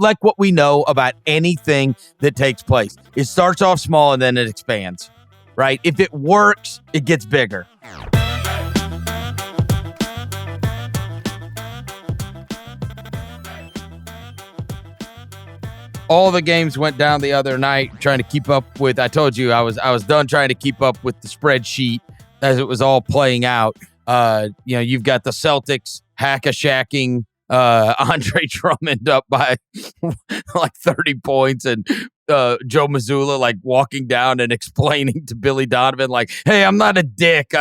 Like what we know about anything that takes place. It starts off small and then it expands, right? If it works, it gets bigger. All the games went down the other night trying to keep up with, I told you I was done trying to keep up with the spreadsheet as it was all playing out. You've got the Celtics hack-a-shacking Andre Drummond up by like 30 points and Joe Mazzulla like walking down and explaining to Billy Donovan like, hey, I'm not a dick.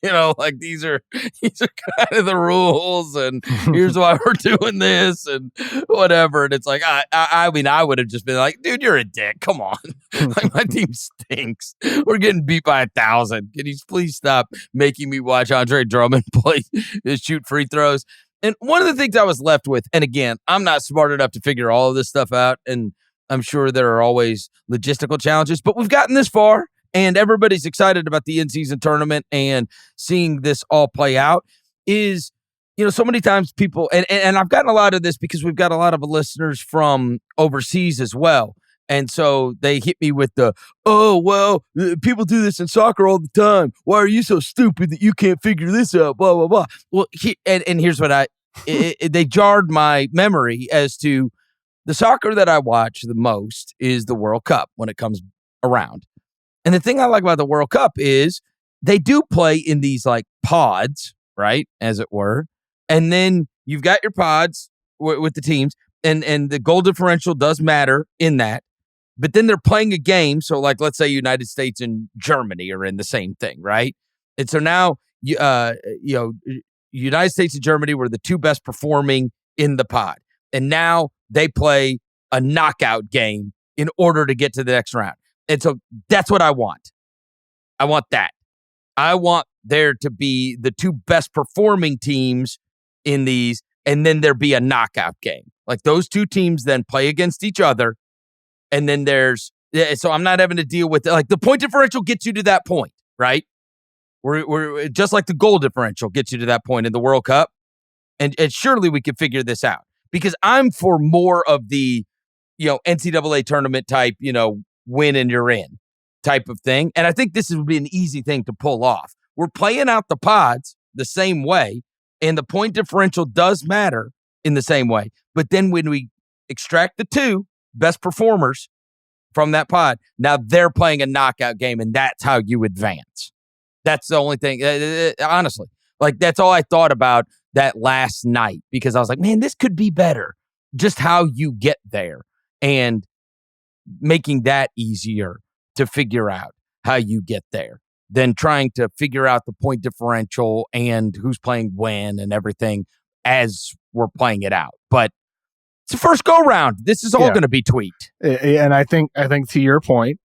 These are kind of the rules and here's why we're doing this and whatever. And it's like, I mean, I would have just been like, dude, you're a dick. Come on. Like my team stinks. We're getting beat by 1,000. Can you please stop making me watch Andre Drummond shoot free throws? And one of the things I was left with, and again, I'm not smart enough to figure all of this stuff out, and I'm sure there are always logistical challenges, but we've gotten this far, and everybody's excited about the in-season tournament and seeing this all play out is, so many times people, and I've gotten a lot of this because we've got a lot of listeners from overseas as well. And so they hit me with people do this in soccer all the time. Why are you so stupid that you can't figure this out? Blah, blah, blah. Well, and here's what they jarred my memory as to the soccer that I watch the most is the World Cup when it comes around. And the thing I like about the World Cup is they do play in these like pods, right, as it were. And then you've got your pods with the teams and the goal differential does matter in that. But then they're playing a game. So like, let's say United States and Germany are in the same thing, right? And so now, United States and Germany were the two best performing in the pod. And now they play a knockout game in order to get to the next round. And so that's what I want. I want that. I want there to be the two best performing teams in these, and then there be a knockout game. Like those two teams then play against each other. And then so I'm not having to deal with it. Like the point differential gets you to that point, right? We're just like the goal differential gets you to that point in the World Cup. And surely we can figure this out because I'm for more of the, NCAA tournament type, win and you're in type of thing. And I think this would be an easy thing to pull off. We're playing out the pods the same way and the point differential does matter in the same way. But then when we extract the two best performers from that pod, now they're playing a knockout game, and that's how you advance. That's the only thing, honestly. Like, that's all I thought about that last night, because I was like, man, this could be better. Just how you get there and making that easier to figure out how you get there than trying to figure out the point differential and who's playing when and everything as we're playing it out. But it's the first go round. This is all going to be tweaked. And I think to your point,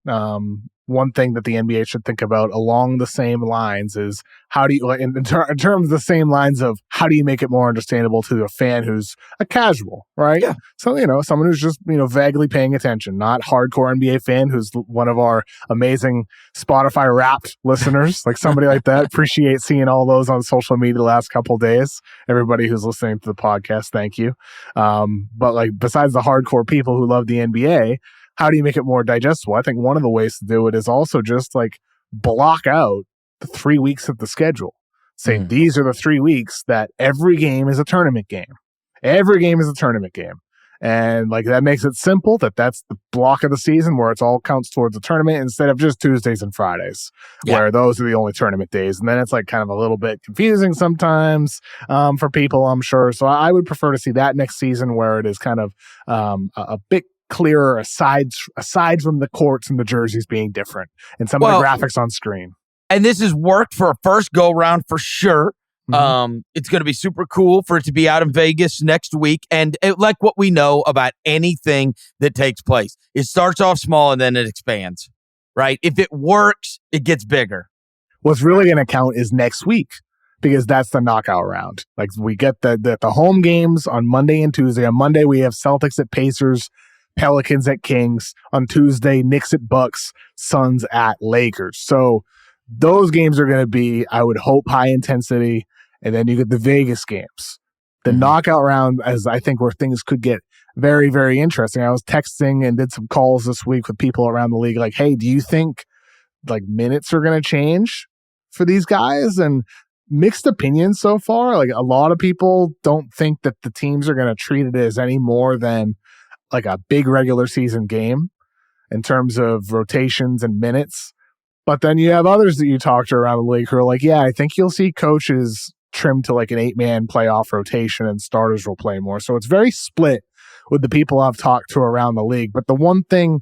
one thing that the NBA should think about along the same lines is how do you, in terms of the same lines of how do you make it more understandable to a fan who's a casual, right? Yeah. So, someone who's just, vaguely paying attention, not hardcore NBA fan who's one of our amazing Spotify Wrapped listeners, like somebody like that. Appreciate seeing all those on social media the last couple of days. Everybody who's listening to the podcast, thank you. But like besides the hardcore people who love the NBA, how do you make it more digestible? I think one of the ways to do it is also just like block out the 3 weeks of the schedule. Say these are the 3 weeks that every game is a tournament game. Every game is a tournament game. And like that makes it simple that's the block of the season where it's all counts towards the tournament instead of just Tuesdays and Fridays, where those are the only tournament days. And then it's like kind of a little bit confusing sometimes for people, I'm sure. So I would prefer to see that next season where it is kind of a bit clearer aside from the courts and the jerseys being different and some of the graphics on screen. And this has worked for a first go round for sure. It's going to be super cool for it to be out in Vegas next week. And like what we know about anything that takes place, it starts off small and then it expands, right? If it works, it gets bigger. What's really going to count is next week, because that's the knockout round. Like we get the home games on Monday and Tuesday. On Monday, we have Celtics at Pacers, Pelicans at Kings. On Tuesday, Knicks at Bucks, Suns at Lakers. So those games are going to be, I would hope, high intensity. And then you get the Vegas games. The knockout round, as I think where things could get very, very interesting. I was texting and did some calls this week with people around the league like, hey, do you think like minutes are going to change for these guys? And mixed opinions so far. Like a lot of people don't think that the teams are going to treat it as any more than like a big regular season game in terms of rotations and minutes. But then you have others that you talk to around the league who are like, yeah, I think you'll see coaches trimmed to like an 8-man playoff rotation and starters will play more. So it's very split with the people I've talked to around the league. But the one thing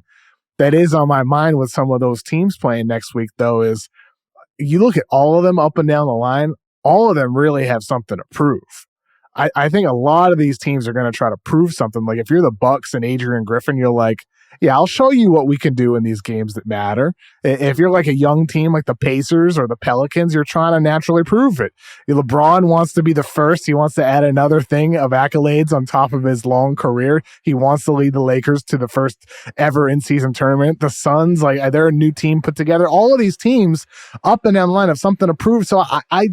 that is on my mind with some of those teams playing next week, though, is you look at all of them up and down the line, all of them really have something to prove. I think a lot of these teams are going to try to prove something. Like if you're the Bucks and Adrian Griffin, you're like, yeah, I'll show you what we can do in these games that matter. If you're like a young team like the Pacers or the Pelicans, you're trying to naturally prove it. LeBron wants to be the first. He wants to add another thing of accolades on top of his long career. He wants to lead the Lakers to the first ever in-season tournament. The Suns, like they're a new team put together. All of these teams up and down the line have something to prove. So I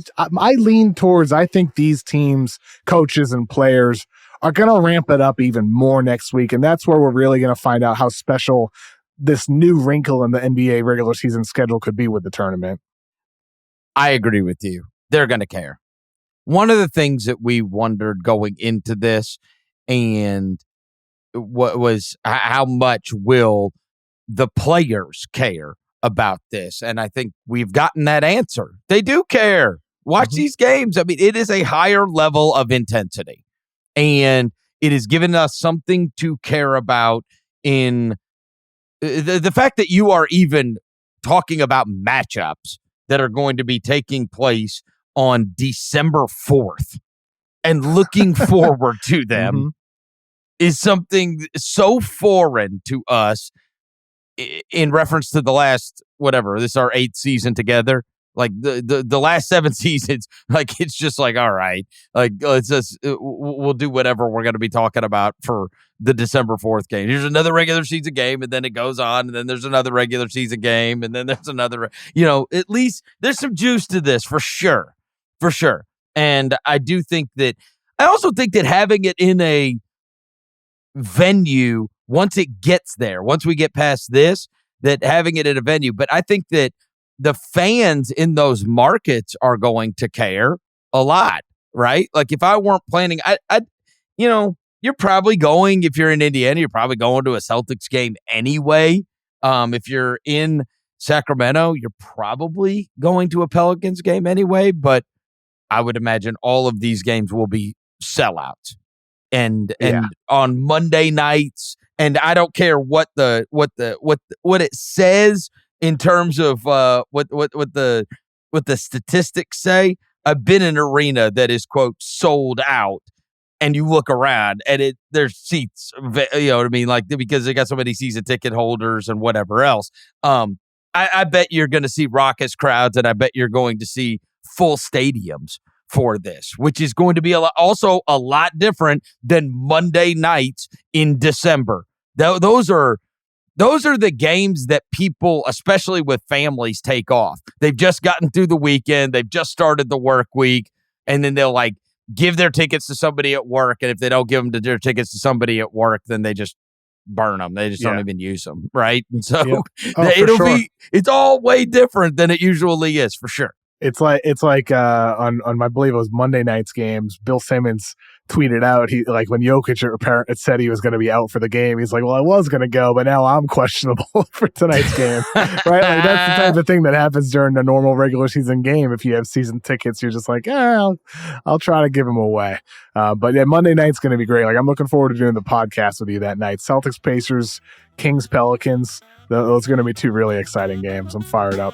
lean towards, I think these teams, coaches and players are going to ramp it up even more next week. And that's where we're really going to find out how special this new wrinkle in the NBA regular season schedule could be with the tournament. I agree with you. They're going to care. One of the things that we wondered going into this and what was how much will the players care about this? And I think we've gotten that answer. They do care. Watch these games. I mean, it is a higher level of intensity. And it has given us something to care about in the fact that you are even talking about matchups that are going to be taking place on December 4th and looking forward to them is something so foreign to us in reference to the last, whatever, this is our 8th season together. Like the last 7 seasons, like it's just like, all right, like let's just we'll do whatever we're going to be talking about for the December 4th game. Here's another regular season game, and then it goes on, and then there's another regular season game, and then there's another. At least there's some juice to this for sure. And I also think that having it in a venue, once it gets there, once we get past this, that having it at a venue, but I think that the fans in those markets are going to care a lot, right? Like if I weren't planning, you're probably going, if you're in Indiana, you're probably going to a Celtics game anyway. If you're in Sacramento, you're probably going to a Pelicans game anyway, but I would imagine all of these games will be sellouts and on Monday nights. And I don't care what it says in terms of what the statistics say. I've been in an arena that is, quote, sold out, and you look around and there's seats, you know what I mean? Like, because they got so many season ticket holders and whatever else. I bet you're going to see raucous crowds, and I bet you're going to see full stadiums for this, which is going to be also a lot different than Monday nights in December. Those are the games that people, especially with families, take off. They've just gotten through the weekend. They've just started the work week. And then they'll like give their tickets to somebody at work. And if they don't give their tickets to somebody at work, then they just burn them. They just don't even use them. Right. And so it's all way different than it usually is, for sure. It's like on I believe it was Monday night's games, Bill Simmons tweeted out, he like when Jokic had said he was going to be out for the game, he's like, well, I was going to go, but now I'm questionable for tonight's game. Right? Like that's the type of thing that happens during a normal regular season game. If you have season tickets, you're just like, I'll try to give them away. But yeah, Monday night's going to be great. Like I'm looking forward to doing the podcast with you that night. Celtics, Pacers, Kings, Pelicans. Those are going to be 2 really exciting games. I'm fired up.